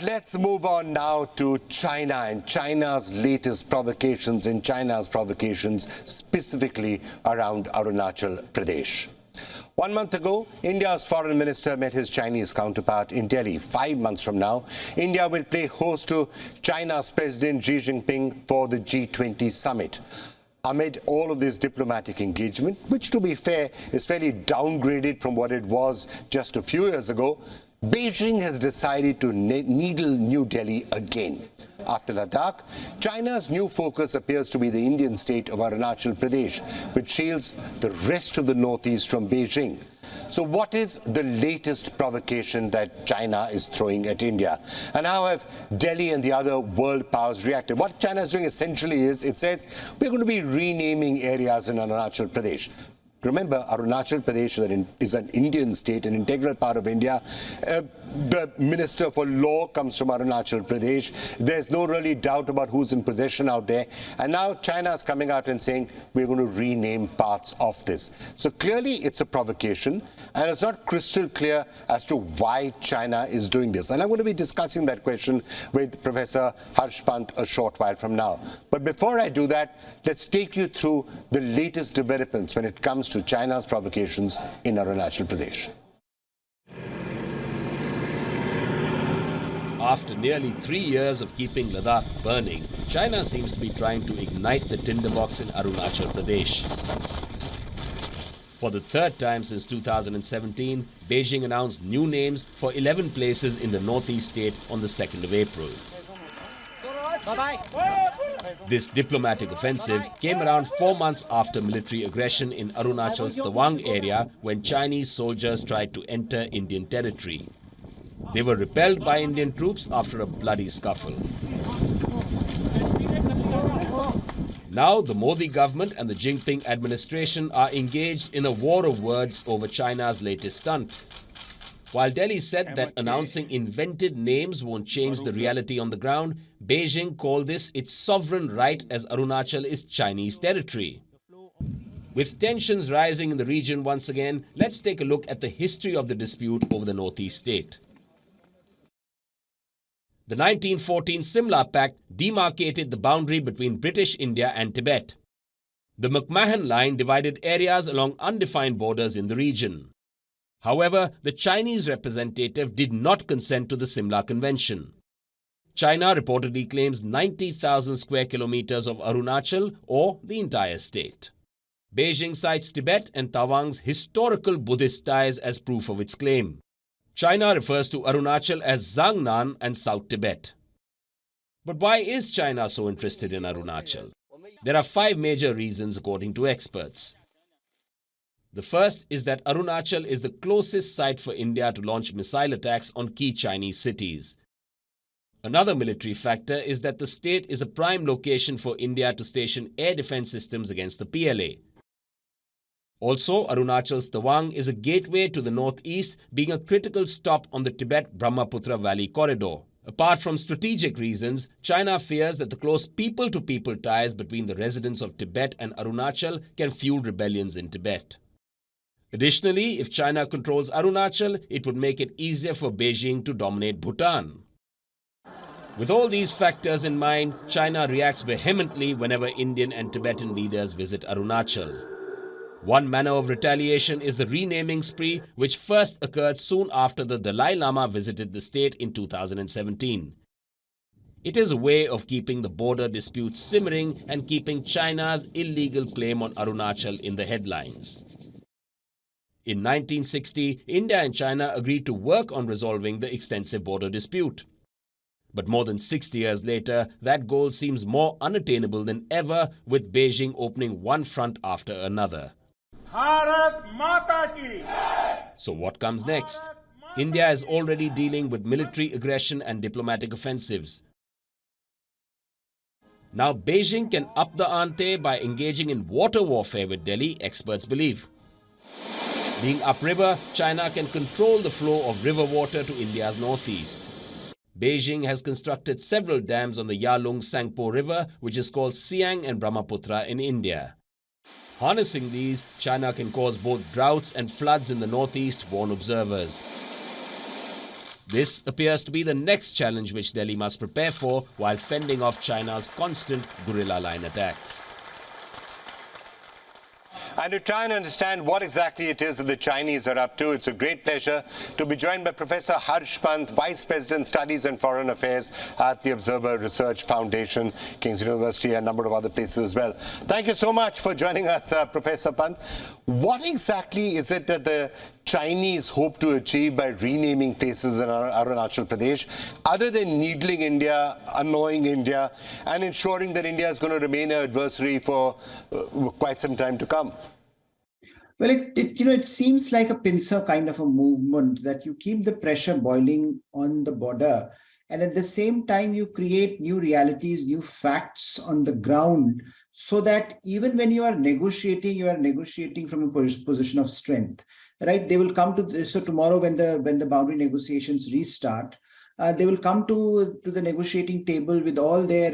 Let's move on now to China and China's latest provocations specifically around Arunachal Pradesh. 1 month ago, India's foreign minister met his Chinese counterpart in Delhi. 5 months from now, India will play host to China's President Xi Jinping for the G20 summit. Amid all of this diplomatic engagement, which to be fair is fairly downgraded from what it was just a few years ago, Beijing has decided to needle New Delhi again. After Ladakh, China's new focus appears to be the Indian state of Arunachal Pradesh, which shields the rest of the northeast from Beijing. So what is the latest provocation that China is throwing at India? And how have Delhi and the other world powers reacted? What China is doing essentially is, it says, we're going to be renaming areas in Arunachal Pradesh. Remember, Arunachal Pradesh is an Indian state, an integral part of India. The Minister for Law comes from Arunachal Pradesh. There's no really doubt about who's in possession out there. And now China is coming out and saying, we're going to rename parts of this. So clearly it's a provocation, and it's not crystal clear as to why China is doing this. And I'm going to be discussing that question with Professor Harsh Pant a short while from now. But before I do that, let's take you through the latest developments when it comes to China's provocations in Arunachal Pradesh. After nearly 3 years of keeping Ladakh burning, China seems to be trying to ignite the tinderbox in Arunachal Pradesh. For the third time since 2017, Beijing announced new names for 11 places in the northeast state on the 2nd of April. This diplomatic offensive came around 4 months after military aggression in Arunachal's Tawang area when Chinese soldiers tried to enter Indian territory. They were repelled by Indian troops after a bloody scuffle. Now the Modi government and the Jinping administration are engaged in a war of words over China's latest stunt. While Delhi said that announcing invented names won't change the reality on the ground, Beijing called this its sovereign right as Arunachal is Chinese territory. With tensions rising in the region once again, let's take a look at the history of the dispute over the northeast state. The 1914 Simla Pact demarcated the boundary between British India and Tibet. The McMahon Line divided areas along undefined borders in the region. However, the Chinese representative did not consent to the Simla Convention. China reportedly claims 90,000 square kilometers of Arunachal, or the entire state. Beijing cites Tibet and Tawang's historical Buddhist ties as proof of its claim. China refers to Arunachal as Zhangnan and South Tibet. But why is China so interested in Arunachal? There are 5 major reasons according to experts. The first is that Arunachal is the closest site for India to launch missile attacks on key Chinese cities. Another military factor is that the state is a prime location for India to station air defense systems against the PLA. Also, Arunachal's Tawang is a gateway to the northeast, being a critical stop on the Tibet-Brahmaputra Valley corridor. Apart from strategic reasons, China fears that the close people-to-people ties between the residents of Tibet and Arunachal can fuel rebellions in Tibet. Additionally, if China controls Arunachal, it would make it easier for Beijing to dominate Bhutan. With all these factors in mind, China reacts vehemently whenever Indian and Tibetan leaders visit Arunachal. One manner of retaliation is the renaming spree, which first occurred soon after the Dalai Lama visited the state in 2017. It is a way of keeping the border dispute simmering and keeping China's illegal claim on Arunachal in the headlines. In 1960, India and China agreed to work on resolving the extensive border dispute. But more than 60 years later, that goal seems more unattainable than ever, with Beijing opening one front after another. So what comes next? India is already dealing with military aggression and diplomatic offensives. Now Beijing can up the ante by engaging in water warfare with Delhi, experts believe. Being upriver, China can control the flow of river water to India's northeast. Beijing has constructed several dams on the Yalung-Sangpo River, which is called Siang and Brahmaputra in India. Harnessing these, China can cause both droughts and floods in the northeast, warn observers. This appears to be the next challenge which Delhi must prepare for while fending off China's constant guerrilla line attacks. And to try and understand what exactly it is that the Chinese are up to, it's a great pleasure to be joined by Professor Harsh Pant, Vice President, Studies and Foreign Affairs at the Observer Research Foundation, King's University, and a number of other places as well. Thank you so much for joining us, Professor Pant. What exactly is it that the Chinese hope to achieve by renaming places in Arunachal Pradesh, other than needling India, annoying India, and ensuring that India is going to remain an adversary for quite some time to come? Well, it seems like a pincer kind of a movement that you keep the pressure boiling on the border, and at the same time you create new realities, new facts on the ground, so that even when you are negotiating from a position of strength, right? They will come to so tomorrow when the boundary negotiations restart, they will come to the negotiating table with all their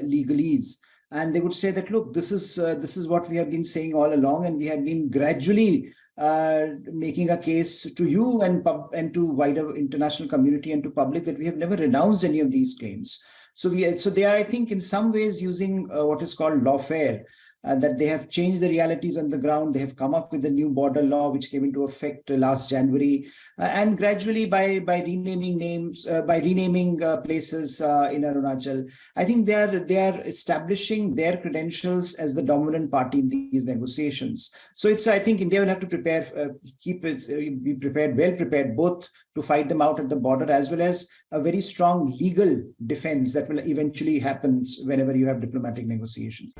legalese. And they would say that, look, this is what we have been saying all along, and we have been gradually making a case to you and to wider international community and to public that we have never renounced any of these claims. So they are, I think, in some ways using what is called lawfare. That they have changed the realities on the ground. They have come up with the new border law, which came into effect last January, and gradually by renaming names, by renaming places in Arunachal, I think they are establishing their credentials as the dominant party in these negotiations. So I think India will have to be well prepared, both to fight them out at the border as well as a very strong legal defense that will eventually happen whenever you have diplomatic negotiations.